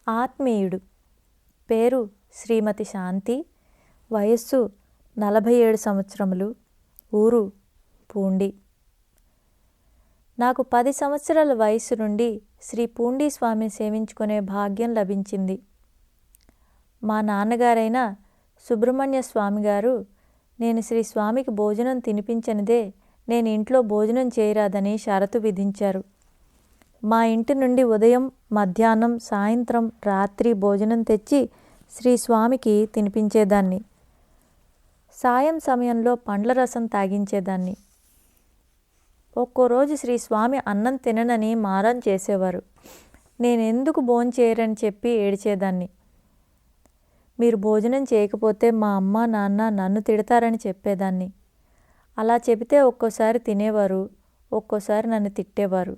ఆత్మీయుడు. పేరు శ్రీమతి శాంతి. వయస్సు 47 సంవత్సరములు. ఊరు పూండి. నాకు 10 సంవత్సరాల వయస్సు నుండి శ్రీ పూండి స్వామిని సేవించుకునే భాగ్యం లభించింది. మా నాన్నగారైన సుబ్రహ్మణ్య స్వామి గారు నేను శ్రీ స్వామికి భోజనం తినిపించనిదే నేను ఇంట్లో భోజనం చేయరాదని షరతు విధించారు. మా ఇంటి నుండి ఉదయం, మధ్యాహ్నం, సాయంత్రం, రాత్రి భోజనం తెచ్చి శ్రీ స్వామికి తినిపించేదాన్ని. సాయం సమయంలో పండ్ల రసం తాగించేదాన్ని. ఒక్కో రోజు శ్రీ స్వామి అన్నం తిననని మారం చేసేవారు. నేనెందుకు భోంచేయరని చెప్పి ఏడిచేదాన్ని. మీరు భోజనం చేయకపోతే మా అమ్మ నాన్న నన్ను తిడతారని చెప్పేదాన్ని. అలా చెబితే ఒక్కోసారి తినేవారు, ఒక్కోసారి నన్ను తిట్టేవారు.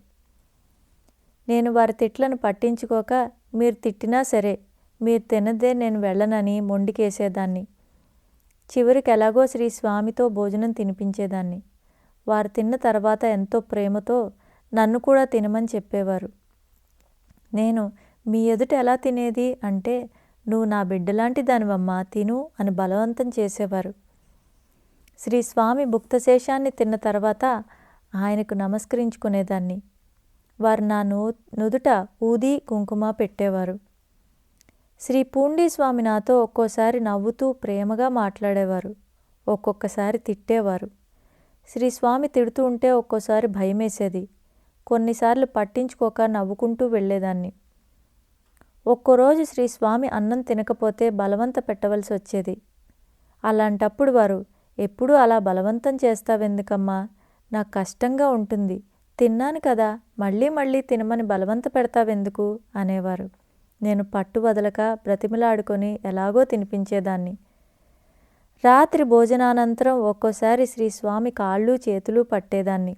నేను వారి తిట్లను పట్టించుకోక మీరు తిట్టినా సరే మీరు తినదే నేను వెళ్ళనని మొండికేసేదాన్ని. చివరికి ఎలాగో శ్రీ స్వామితో భోజనం తినిపించేదాన్ని. వారు తిన్న తర్వాత ఎంతో ప్రేమతో నన్ను కూడా తినమని చెప్పేవారు. నేను మీ ఎదుట ఎలా తినేది అంటే, నువ్వు నా బిడ్డలాంటి దానివమ్మా, తిను అని బలవంతం చేసేవారు. శ్రీ స్వామి భుక్తశేషాన్ని తిన్న తర్వాత ఆయనకు నమస్కరించుకునేదాన్ని. వారు నా నుదుట ఊది కుంకుమ పెట్టేవారు. శ్రీ పూండి స్వామి నాతో ఒక్కోసారి నవ్వుతూ ప్రేమగా మాట్లాడేవారు, ఒక్కొక్కసారి తిట్టేవారు. శ్రీ స్వామి తిడుతూ ఉంటే ఒక్కోసారి భయమేసేది. కొన్నిసార్లు పట్టించుకోక నవ్వుకుంటూ వెళ్ళేదాన్ని. ఒక్కోరోజు శ్రీ స్వామి అన్నం తినకపోతే బలవంత పెట్టవలసి వచ్చేది. అలాంటప్పుడు వారు, ఎప్పుడూ అలా బలవంతం చేస్తావెందుకమ్మా, నాకు కష్టంగా ఉంటుంది, తిన్నాను కదా, మళ్ళీ మళ్ళీ తినమని బలవంత పెడతావెందుకు అనేవారు. నేను పట్టు వదలక బ్రతిమలాడుకొని ఎలాగో తినిపించేదాన్ని. రాత్రి భోజనానంతరం ఒక్కోసారి శ్రీ స్వామి కాళ్ళు చేతులు పట్టేదాన్ని.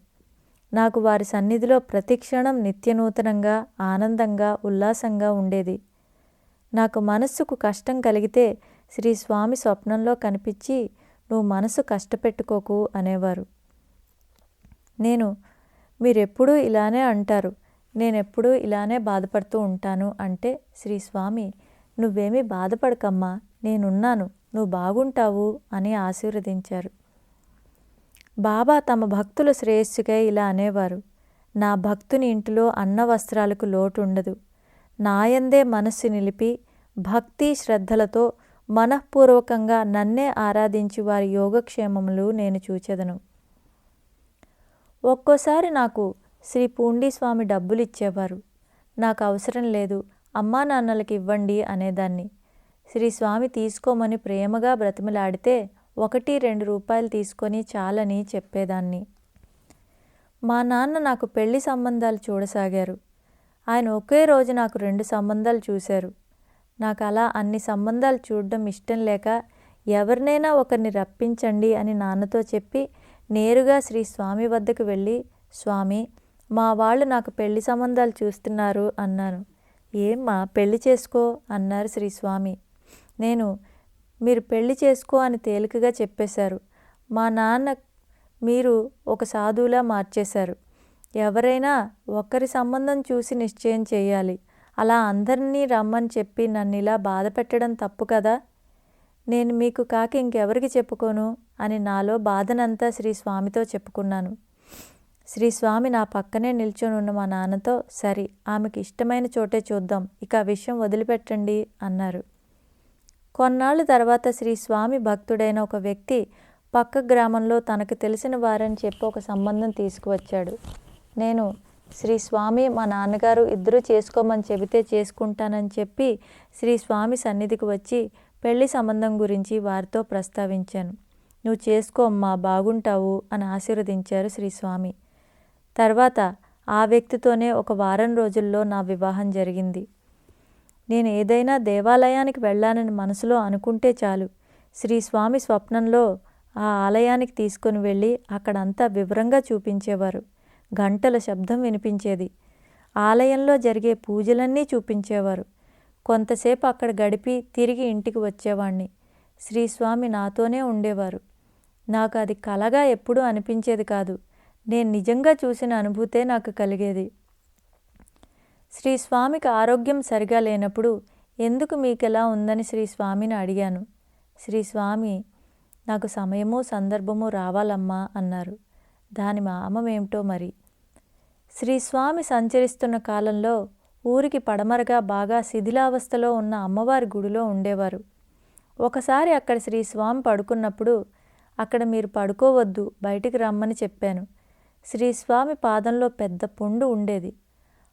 నాకు వారి సన్నిధిలో ప్రతిక్షణం నిత్యనూతనంగా, ఆనందంగా, ఉల్లాసంగా ఉండేది. నాకు మనస్సుకు కష్టం కలిగితే శ్రీ స్వామి స్వప్నంలో కనిపించి, నువ్వు మనసు కష్టపెట్టుకోకు అనేవారు. నేను, మీరెప్పుడూ ఇలానే అంటారు, నేనెప్పుడూ ఇలానే బాధపడుతూ ఉంటాను అంటే శ్రీ స్వామి, నువ్వేమీ బాధపడకమ్మా, నేనున్నాను, నువ్వు బాగుంటావు అని ఆశీర్వదించారు. బాబా తమ భక్తుల శ్రేయస్సుకై ఇలా అనేవారు, నా భక్తుని ఇంటిలో అన్న వస్త్రాలకు లోటు ఉండదు. నాయందే మనస్సు నిలిపి భక్తి శ్రద్ధలతో మనఃపూర్వకంగా నన్నే ఆరాధించి వారి యోగక్షేమములు నేను చూచెదను. ఒక్కోసారి నాకు శ్రీ పూండి స్వామి డబ్బులు ఇచ్చేవారు. నాకు అవసరం లేదు, అమ్మా నాన్నలకి ఇవ్వండి అనేదాన్ని. శ్రీ స్వామి తీసుకోమని ప్రేమగా బ్రతిమలాడితే 1-2 రూపాయలు తీసుకొని చాలని చెప్పేదాన్ని. మా నాన్న నాకు పెళ్లి సంబంధాలు చూడసాగారు. ఆయన ఒకే రోజు నాకు 2 సంబంధాలు చూశారు. నాకు అలా అన్ని సంబంధాలు చూడడం ఇష్టం లేక, ఎవరినైనా ఒకరిని రప్పించండి అని నాన్నతో చెప్పి నేరుగా శ్రీ స్వామి వద్దకు వెళ్ళి, స్వామి, మా వాళ్ళు నాకు పెళ్లి సంబంధాలు చూస్తున్నారు అన్నాను. ఏమ్మా, పెళ్లి చేసుకో అన్నారు శ్రీ స్వామి. నేను, మీరు పెళ్లి చేసుకో అని తేలికగా చెప్పేశారు. మా నాన్న మీరు ఒక సాధువులా మార్చేశారు. ఎవరైనా ఒకరి సంబంధం చూసి నిశ్చయం చేయాలి. అలా అందరినీ రమ్మని చెప్పి నన్ను ఇలా బాధ పెట్టడం తప్పు కదా. నేను మీకు కాక ఇంకెవరికి చెప్పుకోను అని నాలో బాధనంతా శ్రీ స్వామితో చెప్పుకున్నాను. శ్రీ స్వామి నా పక్కనే నిల్చొని ఉన్న మా నాన్నతో, సరి, ఆమెకి ఇష్టమైన చోటే చూద్దాం, ఇక ఆ విషయం వదిలిపెట్టండి అన్నారు. కొన్నాళ్ళ తర్వాత శ్రీ స్వామి భక్తుడైన ఒక వ్యక్తి పక్క గ్రామంలో తనకు తెలిసిన వారని చెప్పి ఒక సంబంధం తీసుకువచ్చాడు. నేను, శ్రీ స్వామి మా నాన్నగారు ఇద్దరూ చేసుకోమని చెబితే చేసుకుంటానని చెప్పి శ్రీ స్వామి సన్నిధికి వచ్చి పెళ్లి సంబంధం గురించి వారితో ప్రస్తావించాను. నువ్వు చేసుకో అమ్మా, బాగుంటావు అని ఆశీర్వదించారు శ్రీ స్వామి. తర్వాత ఆ వ్యక్తితోనే ఒక వారం రోజుల్లో నా వివాహం జరిగింది. నేను ఏదైనా దేవాలయానికి వెళ్ళానని మనసులో అనుకుంటే చాలు, శ్రీ స్వామి స్వప్నంలో ఆ ఆలయానికి తీసుకొని వెళ్ళి అక్కడంతా వివరంగా చూపించేవారు. గంటల శబ్దం వినిపించేది. ఆలయంలో జరిగే పూజలన్నీ చూపించేవారు. కొంతసేపు అక్కడ గడిపి తిరిగి ఇంటికి వచ్చేవాణ్ణి. శ్రీ స్వామి నాతోనే ఉండేవారు. నాకు అది కలగా ఎప్పుడూ అనిపించేది కాదు. నేను నిజంగా చూసిన అనుభూతే నాకు కలిగేది. శ్రీ స్వామికి ఆరోగ్యం సరిగా లేనప్పుడు ఎందుకు మీకెలా ఉందని శ్రీ స్వామిని అడిగాను. శ్రీ స్వామి నాకు సమయము సందర్భము రావాలమ్మా అన్నారు. దాని మామేమిటో మరి. శ్రీ స్వామి సంచరిస్తున్న కాలంలో ఊరికి పడమరగా బాగా శిథిలావస్థలో ఉన్న అమ్మవారి గుడిలో ఉండేవారు. ఒకసారి అక్కడ శ్రీ స్వామి పడుకున్నప్పుడు అక్కడ మీరు పడుకోవద్దు, బయటికి రమ్మని చెప్పాను. శ్రీ స్వామి పాదంలో పెద్ద పుండు ఉండేది.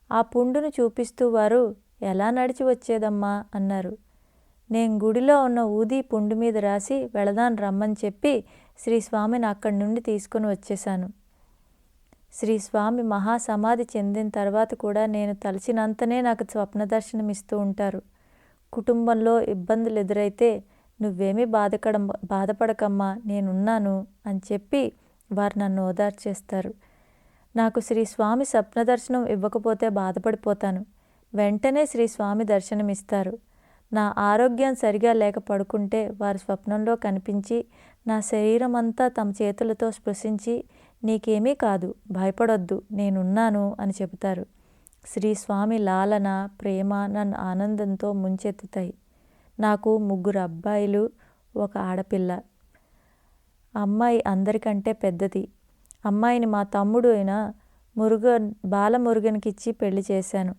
ఆ పుండును చూపిస్తూ వారు ఎలా నడిచి వచ్చేదమ్మా అన్నారు. నేను గుడిలో ఉన్న ఊది పుండు మీద రాసి వెళదాను రమ్మని చెప్పి శ్రీ స్వామిని అక్కడి నుండి తీసుకుని వచ్చేశాను. శ్రీ స్వామి మహాసమాధి చెందిన తర్వాత కూడా నేను తలచినంతనే నాకు స్వప్న దర్శనం ఇస్తూ ఉంటారు. కుటుంబంలో ఇబ్బందులు ఎదురైతే నువ్వేమీ బాధపడకమ్మా, నేనున్నాను అని చెప్పి వారు నన్ను ఓదార్చేస్తారు. నాకు శ్రీ స్వామి స్వప్న దర్శనం ఇవ్వకపోతే బాధపడిపోతాను. వెంటనే శ్రీ స్వామి దర్శనం ఇస్తారు. నా ఆరోగ్యం సరిగా లేక పడుకుంటే వారు స్వప్నంలో కనిపించి నా శరీరం అంతా తమ చేతులతో స్పృశించి నీకేమీ కాదు, భయపడొద్దు, నేనున్నాను అని చెబుతారు. శ్రీ స్వామి లాలన, ప్రేమ నన్ను ఆనందంతో ముంచెత్తుతాయి. నాకు 3 అబ్బాయిలు, 1 ఆడపిల్ల. అమ్మాయి అందరికంటే పెద్దది. అమ్మాయిని మా తమ్ముడు అయిన బాలమురుగన్కి ఇచ్చి పెళ్లి చేశాను.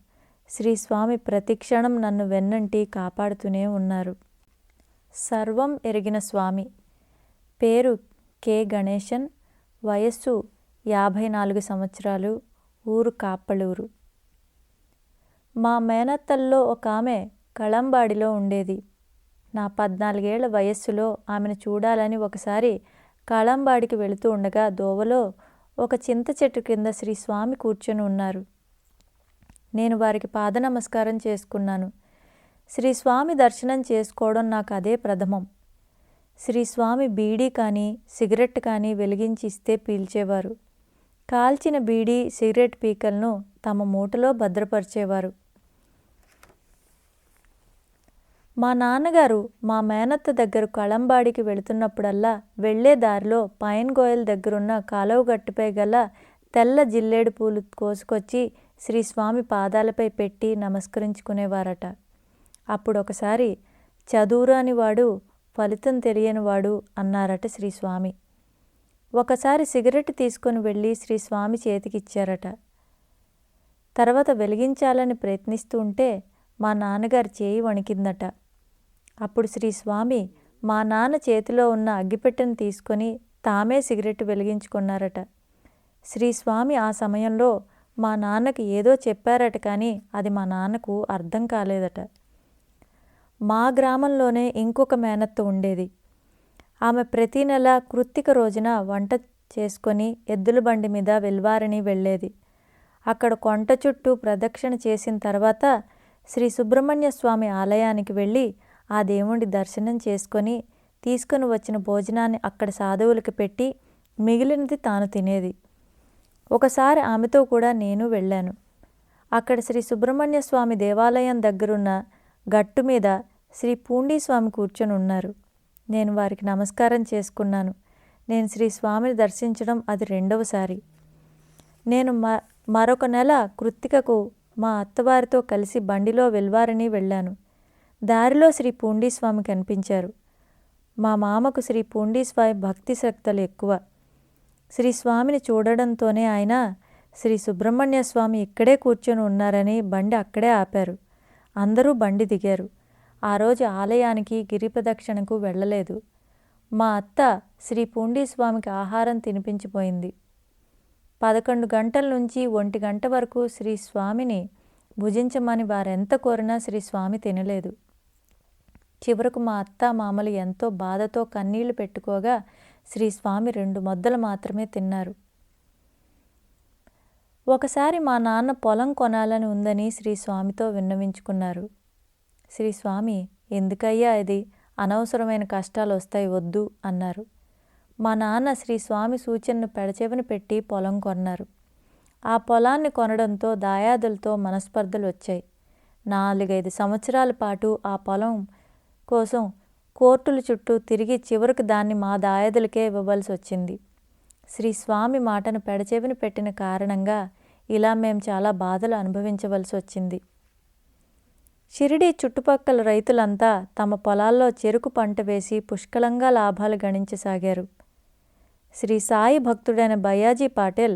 శ్రీ స్వామి ప్రతిక్షణం నన్ను వెన్నంటి కాపాడుతూనే ఉన్నారు. సర్వం ఎరిగిన స్వామి. పేరు కె. గణేశన్. వయస్సు 54 సంవత్సరాలు. ఊరు కాప్పలూరు. మా మేనత్తల్లో ఒక ఆమె కళంబాడిలో ఉండేది. నా 14 ఏళ్ల వయస్సులో ఆమెను చూడాలని ఒకసారి కళంబాడికి వెళుతూ ఉండగా దోవలో ఒక చింత చెట్టు కింద శ్రీ స్వామి కూర్చొని ఉన్నారు. నేను వారికి పాద నమస్కారం చేసుకున్నాను. శ్రీ స్వామి దర్శనం చేసుకోవడం నాకు అదే ప్రథమం. శ్రీ స్వామి బీడీ కానీ సిగరెట్ కానీ వెలిగించి ఇస్తే పీల్చేవారు. కాల్చిన బీడీ సిగరెట్ పీకలను తమ మూటలో భద్రపరిచేవారు. మా నాన్నగారు మా మేనత్త దగ్గర కళంబాడికి వెళుతున్నప్పుడల్లా వెళ్లే దారిలో పైన్ గోయల్ దగ్గరున్న కాలువ గట్టుపై గల తెల్ల జిల్లేడు పూలు కోసుకొచ్చి శ్రీ స్వామి పాదాలపై పెట్టి నమస్కరించుకునేవారట. అప్పుడు ఒకసారి చదువురాని వాడు, ఫలితం తెలియనివాడు అన్నారట శ్రీ స్వామి. ఒకసారి సిగరెట్ తీసుకొని వెళ్ళి శ్రీ స్వామి చేతికిచ్చారట. తర్వాత వెలిగించాలని ప్రయత్నిస్తూ ఉంటే మా నాన్నగారి చేయి వణికిందట. అప్పుడు శ్రీ స్వామి మా నాన్న చేతిలో ఉన్న అగ్గిపెట్టెను తీసుకొని తామే సిగరెట్ వెలిగించుకున్నారట. శ్రీ స్వామి ఆ సమయంలో మా నాన్నకి ఏదో చెప్పారట, కానీ అది మా నాన్నకు అర్థం కాలేదట. మా గ్రామంలోనే ఇంకొక మేనత్త ఉండేది. ఆమె ప్రతీ నెల కృత్తిక రోజున వంట చేసుకొని ఎద్దుల బండి మీద వెల్వారని వెళ్ళేది. అక్కడ కొంట చుట్టూ ప్రదక్షిణ చేసిన తర్వాత శ్రీ సుబ్రహ్మణ్య స్వామి ఆలయానికి వెళ్ళి ఆ దేవుడి దర్శనం చేసుకొని తీసుకుని వచ్చిన భోజనాన్ని అక్కడ సాధువులకు పెట్టి మిగిలినది తాను తినేది. ఒకసారి ఆమెతో కూడా నేను వెళ్ళాను. అక్కడ శ్రీ సుబ్రహ్మణ్య స్వామి దేవాలయం దగ్గరున్న గట్టు మీద శ్రీ పూండీ స్వామి కూర్చొని ఉన్నారు. నేను వారికి నమస్కారం చేసుకున్నాను. నేను శ్రీ స్వామిని దర్శించడం అది 2వసారి. నేను మరొక నెల కృత్తికకు మా అత్తవారితో కలిసి బండిలో వెల్వారని వెళ్ళాను. దారిలో శ్రీ పూండీ స్వామి కనిపించారు. మా మామకు శ్రీ పూండీ స్వామి భక్తి శ్రద్ధలు ఎక్కువ. శ్రీ స్వామిని చూడడంతోనే ఆయన శ్రీ సుబ్రహ్మణ్య స్వామి ఇక్కడే కూర్చొని ఉన్నారని బండి అక్కడే ఆపారు. అందరూ బండి దిగారు. ఆ రోజు ఆలయానికి గిరి ప్రదక్షిణకు వెళ్ళలేదు. మా అత్త శ్రీ పూండీ స్వామికి ఆహారం తినిపించిపోయింది. 11 గంటల నుంచి 1 గంట వరకు శ్రీ స్వామిని భుజించమని వారెంత కోరినా శ్రీ స్వామి తినలేదు. చివరకు మా అత్త మామలు ఎంతో బాధతో కన్నీళ్లు పెట్టుకోగా శ్రీ స్వామి 2 ముద్దలు మాత్రమే తిన్నారు. ఒకసారి మా నాన్న పొలం కొనాలని ఉందని శ్రీ స్వామితో విన్నవించుకున్నారు. శ్రీ స్వామి, ఎందుకయ్యా ఇది, అనవసరమైన కష్టాలు వస్తాయి, వద్దు అన్నారు. మా నాన్న శ్రీ స్వామి సూచనను పెడచెవిన పెట్టి పొలం కొన్నారు. ఆ పొలాన్ని కొనడంతో దాయాదులతో మనస్పర్ధలు వచ్చాయి. 4-5 సంవత్సరాల పాటు ఆ పొలం కోసం కోర్టుల చుట్టూ తిరిగి చివరికి దాన్ని మా దాయాదులకే ఇవ్వవలసి వచ్చింది. శ్రీ స్వామి మాటను పెడచెవిన పెట్టిన కారణంగా ఇలా మేం చాలా బాధలు అనుభవించవలసి వచ్చింది. షిరిడీ చుట్టుపక్కల రైతులంతా తమ పొలాల్లో చెరుకు పంట వేసి పుష్కలంగా లాభాలు గణించసాగారు. శ్రీ సాయి భక్తుడైన బయ్యాజీ పాటిల్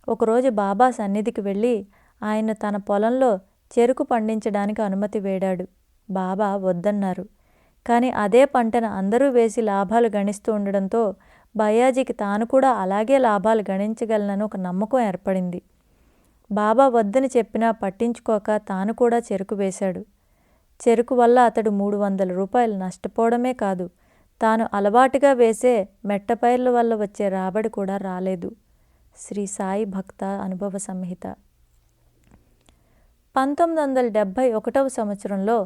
ఒకరోజు బాబా సన్నిధికి వెళ్ళి ఆయన తన పొలంలో చెరుకు పండించడానికి అనుమతి వేడాడు. బాబా వద్దన్నారు. కానీ అదే పంటను అందరూ వేసి లాభాలు గణిస్తూ ఉండడంతో బయ్యాజీకి తాను కూడా అలాగే లాభాలు గణించగలనని ఒక నమ్మకం ఏర్పడింది. బాబా వద్దని చెప్పినా పట్టించుకోక తాను కూడా చెరుకు వేశాడు. చెరుకు వల్ల అతడు 300 రూపాయలు నష్టపోవడమే కాదు, తాను అలవాటుగా వేసే మెట్టపైర్ల వల్ల వచ్చే రాబడి కూడా రాలేదు. శ్రీ సాయి భక్త అనుభవ సంహిత. 1971వ సంవత్సరంలో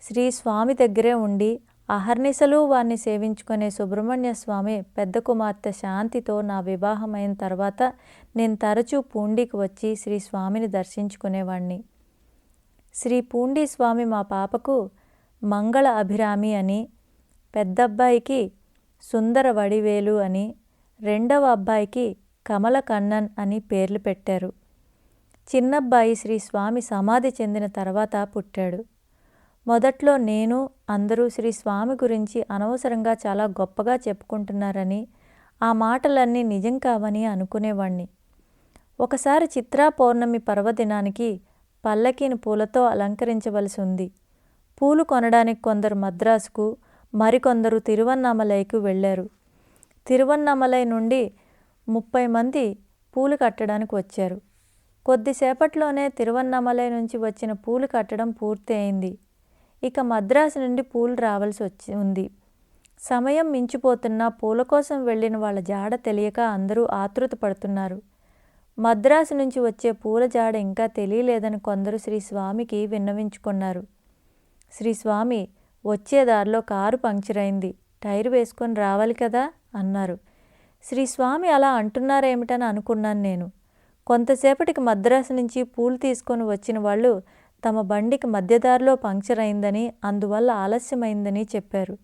శ్రీ స్వామి దగ్గరే ఉండి అహర్నిశలు వారిని సేవించుకునే సుబ్రహ్మణ్య స్వామి పెద్ద కుమార్తె శాంతితో నా వివాహమైన తర్వాత నేను తరచూ పూండికి వచ్చి శ్రీ స్వామిని దర్శించుకునేవాణ్ణి. శ్రీ పూండి స్వామి మా పాపకు మంగళ అభిరామి అని, పెద్దబ్బాయికి సుందర వడివేలు అని, రెండవ అబ్బాయికి కమల కన్నన్ అని పేర్లు పెట్టారు. చిన్నబ్బాయి శ్రీ స్వామి సమాధి చెందిన తర్వాత పుట్టాడు. మొదట్లో నేను అందరూ శ్రీ స్వామి గురించి అనవసరంగా చాలా గొప్పగా చెప్పుకుంటున్నారని, ఆ మాటలన్నీ నిజం కావని అనుకునేవాణ్ణి. ఒకసారి చిత్రా పౌర్ణమి పర్వదినానికి పల్లకీని పూలతో అలంకరించవలసి ఉంది. పూలు కొనడానికి కొందరు మద్రాసుకు, మరికొందరు తిరువన్నామలైకు వెళ్ళారు. తిరువన్నామలై నుండి 30 మంది పూలు కట్టడానికి వచ్చారు. కొద్దిసేపట్లోనే తిరువన్నామలై నుంచి వచ్చిన పూలు కట్టడం పూర్తి అయింది. ఇక మద్రాసు నుండి పూలు రావాల్సి ఉంది. సమయం మించిపోతున్నా పూల కోసం వెళ్ళిన వాళ్ళ జాడ తెలియక అందరూ ఆతృత పడుతున్నారు. మద్రాసు నుంచి వచ్చే పూల జాడ ఇంకా తెలియలేదని కొందరు శ్రీ స్వామికి విన్నవించుకున్నారు. శ్రీ స్వామి, వచ్చే దారిలో కారు పంక్చర్ అయింది, టైర్ వేసుకొని రావాలి కదా అన్నారు. శ్రీ స్వామి అలా అంటున్నారేమిటని అనుకున్నాను నేను. కొంతసేపటికి మద్రాసు నుంచి పూలు తీసుకొని వచ్చిన వాళ్ళు తమ బండికి మధ్యదారిలో పంక్చర్ అయిందని, అందువల్ల ఆలస్యమైందని చెప్పారు.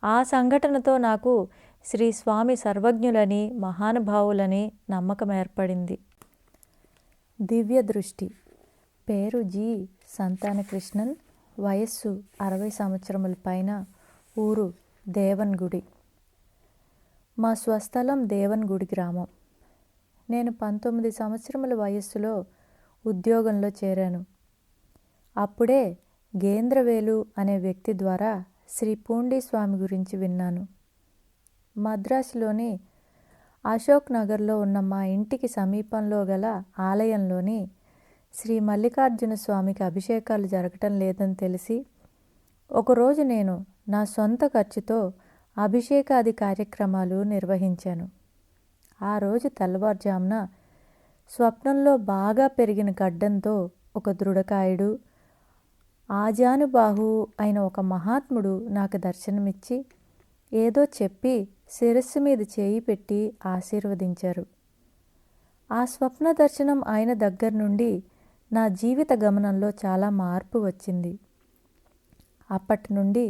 ఆ సంఘటనతో నాకు శ్రీ స్వామి సర్వజ్ఞులని, మహానుభావులని నమ్మకం ఏర్పడింది. దివ్య దృష్టి. పేరు జి సంతానకృష్ణన్. వయస్సు 60 సంవత్సరముల పైన. ఊరు దేవన్గుడి. మా స్వస్థలం దేవన్గుడి గ్రామం. నేను 19 సంవత్సరముల వయస్సులో ఉద్యోగంలో చేరాను. అప్పుడే గేంద్రవేలు అనే వ్యక్తి ద్వారా శ్రీ పూండి స్వామి గురించి విన్నాను. మద్రాసులోని అశోక్ నగర్లో ఉన్న మా ఇంటికి సమీపంలో గల ఆలయంలోని శ్రీ మల్లికార్జున స్వామికి అభిషేకాలు జరగటం లేదని తెలిసి ఒకరోజు నేను నా సొంత ఖర్చుతో అభిషేకాది కార్యక్రమాలు నిర్వహించాను. ఆ రోజు తెల్లవారుజామున స్వప్నంలో బాగా పెరిగిన గడ్డంతో ఒక దృఢకాయుడు, ఆజానుబాహు అయిన ఒక మహాత్ముడు నాకు దర్శనమిచ్చి ఏదో చెప్పి శిరస్సు మీద చేయి పెట్టి ఆశీర్వదించారు. ఆ స్వప్న దర్శనం ఆయన దగ్గర నుండి నా జీవిత గమనంలో చాలా మార్పు వచ్చింది. అప్పటి నుండి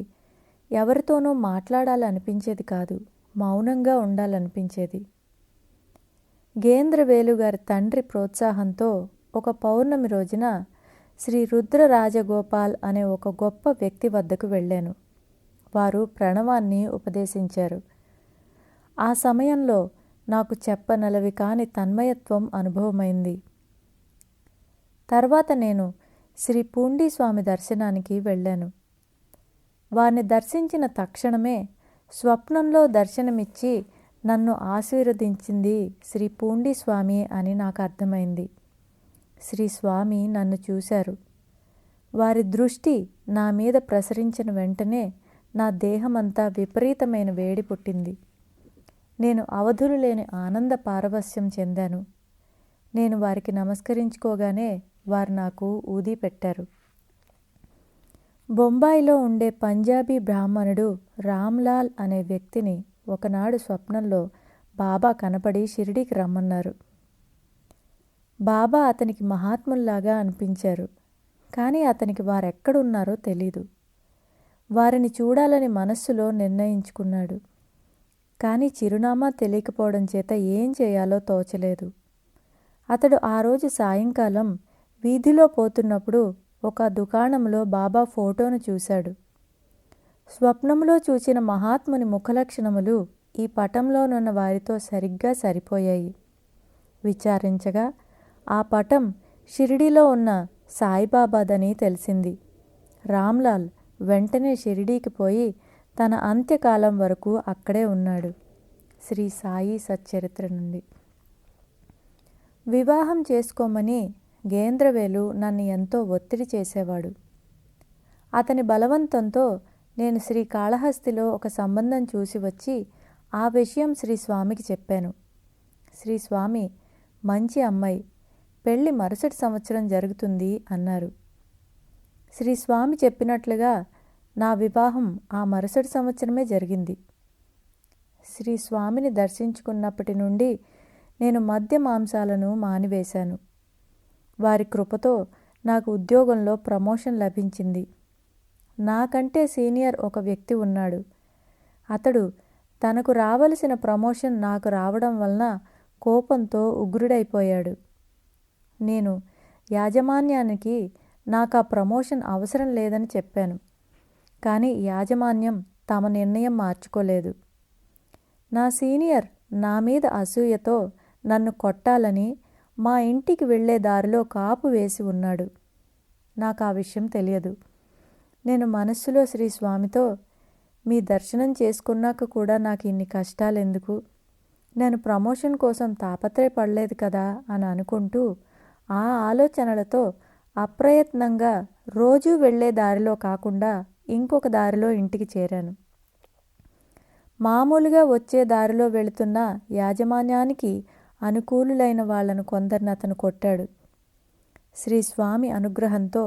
ఎవరితోనూ మాట్లాడాలనిపించేది కాదు, మౌనంగా ఉండాలనిపించేది. గేంద్రవేలు గారి తండ్రి ప్రోత్సాహంతో ఒక పౌర్ణమి రోజున శ్రీ రుద్ర రాజగోపాల్ అనే ఒక గొప్ప వ్యక్తి వద్దకు వెళ్ళాను. వారు ప్రణవాన్ని ఉపదేశించారు. ఆ సమయంలో నాకు చెప్పనలవి కాని తన్మయత్వం అనుభవమైంది. తర్వాత నేను శ్రీ పూండి స్వామి దర్శనానికి వెళ్ళాను. వారిని దర్శించిన తక్షణమే స్వప్నంలో దర్శనమిచ్చి నన్ను ఆశీర్వదించింది శ్రీ పూండి స్వామి అని నాకు అర్థమైంది. శ్రీ స్వామి నన్ను చూశారు. వారి దృష్టి నా మీద ప్రసరించిన వెంటనే నా దేహమంతా విపరీతమైన వేడి పుట్టింది. నేను అవధులు లేని ఆనంద పారవస్యం చెందాను. నేను వారికి నమస్కరించుకోగానే వారు నాకు ఊది పెట్టారు. బొంబాయిలో ఉండే పంజాబీ బ్రాహ్మణుడు రామ్లాల్ అనే వ్యక్తిని ఒకనాడు స్వప్నంలో బాబా కనపడి షిరిడీకి రమ్మన్నారు. బాబా అతనికి మహాత్ముల్లాగా అనిపించారు. కానీ అతనికి వారెక్కడున్నారో తెలీదు. వారిని చూడాలని మనస్సులో నిర్ణయించుకున్నాడు. కానీ చిరునామా తెలియకపోవడం చేత ఏం చేయాలో తోచలేదు. అతడు ఆ రోజు సాయంకాలం వీధిలో పోతున్నప్పుడు ఒక దుకాణంలో బాబా ఫోటోను చూశాడు. స్వప్నంలో చూచిన మహాత్ముని ముఖలక్షణములు ఈ పటంలోనున్న వారితో సరిగ్గా సరిపోయాయి. విచారించగా ఆ పటం షిరిడీలో ఉన్న సాయిబాబాదని తెలిసింది. రామ్లాల్ వెంటనే షిరిడీకి పోయి తన అంత్యకాలం వరకు అక్కడే ఉన్నాడు. శ్రీ సాయి సచ్చరిత్ర నుండి. వివాహం చేసుకోమని గేంద్రవేలు నన్ను ఎంతో ఒత్తిడి చేసేవాడు. అతని బలవంతంతో నేను శ్రీకాళహస్తిలో ఒక సంబంధం చూసి వచ్చి ఆ విషయం శ్రీ స్వామికి చెప్పాను. శ్రీ స్వామి, మంచి అమ్మాయి, పెళ్ళి మరుసటి సంవత్సరం జరుగుతుంది అన్నారు. శ్రీ స్వామి చెప్పినట్లుగా నా వివాహం ఆ మరుసటి సంవత్సరమే జరిగింది. శ్రీ స్వామిని దర్శించుకున్నప్పటి నుండి నేను మద్య మాంసాలను మానివేశాను. వారి కృపతో నాకు ఉద్యోగంలో ప్రమోషన్ లభించింది. నాకంటే సీనియర్ ఒక వ్యక్తి ఉన్నాడు. అతడు తనకు రావలసిన ప్రమోషన్ నాకు రావడం వలన కోపంతో ఉగ్రుడైపోయాడు. నేను యాజమాన్యానికి నాకు ఆ ప్రమోషన్ అవసరం లేదని చెప్పాను. కానీ యాజమాన్యం తమ నిర్ణయం మార్చుకోలేదు. నా సీనియర్ నా మీద అసూయతో నన్ను కొట్టాలని మా ఇంటికి వెళ్ళే దారిలో కాపు వేసి ఉన్నాడు. నాకు ఆ విషయం తెలియదు. నేను మనస్సులో శ్రీ స్వామితో, మీ దర్శనం చేసుకున్నాక కూడా నాకు ఇన్ని కష్టాలెందుకు? నేను ప్రమోషన్ కోసం తాపత్రయపడలేదు కదా అని అనుకుంటూ ఆ ఆలోచనలతో అప్రయత్నంగా రోజూ వెళ్ళే దారిలో కాకుండా ఇంకొక దారిలో ఇంటికి చేరాను. మామూలుగా వచ్చే దారిలో వెళుతున్న యాజమాన్యానికి అనుకూలులైన వాళ్లను కొందరిని అతను కొట్టాడు. శ్రీ స్వామి అనుగ్రహంతో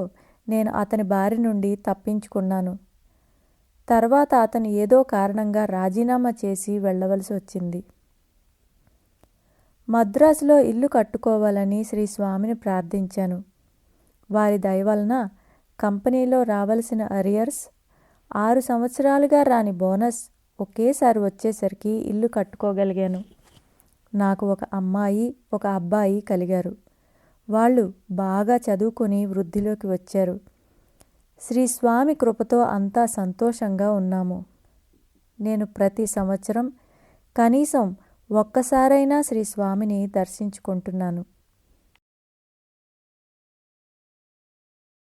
నేను అతని బారి నుండి తప్పించుకున్నాను. తర్వాత అతను ఏదో కారణంగా రాజీనామా చేసి వెళ్ళవలసి వచ్చింది. మద్రాసులో ఇల్లు కట్టుకోవాలని శ్రీ స్వామిని ప్రార్థించాను. వారి దయ వలన కంపెనీలో రావలసిన అరియర్స్, 6 సంవత్సరాలుగా రాని బోనస్ ఒకేసారి వచ్చేసరికి ఇల్లు కట్టుకోగలిగాను. నాకు ఒక అమ్మాయి, ఒక అబ్బాయి కలిగారు. వాళ్ళు బాగా చదువుకొని వృద్ధిలోకి వచ్చారు. శ్రీ స్వామి కృపతో అంతా సంతోషంగా ఉన్నాము. నేను ప్రతి సంవత్సరం కనీసం ఒక్కసారైనా శ్రీ స్వామిని దర్శించుకుంటున్నాను.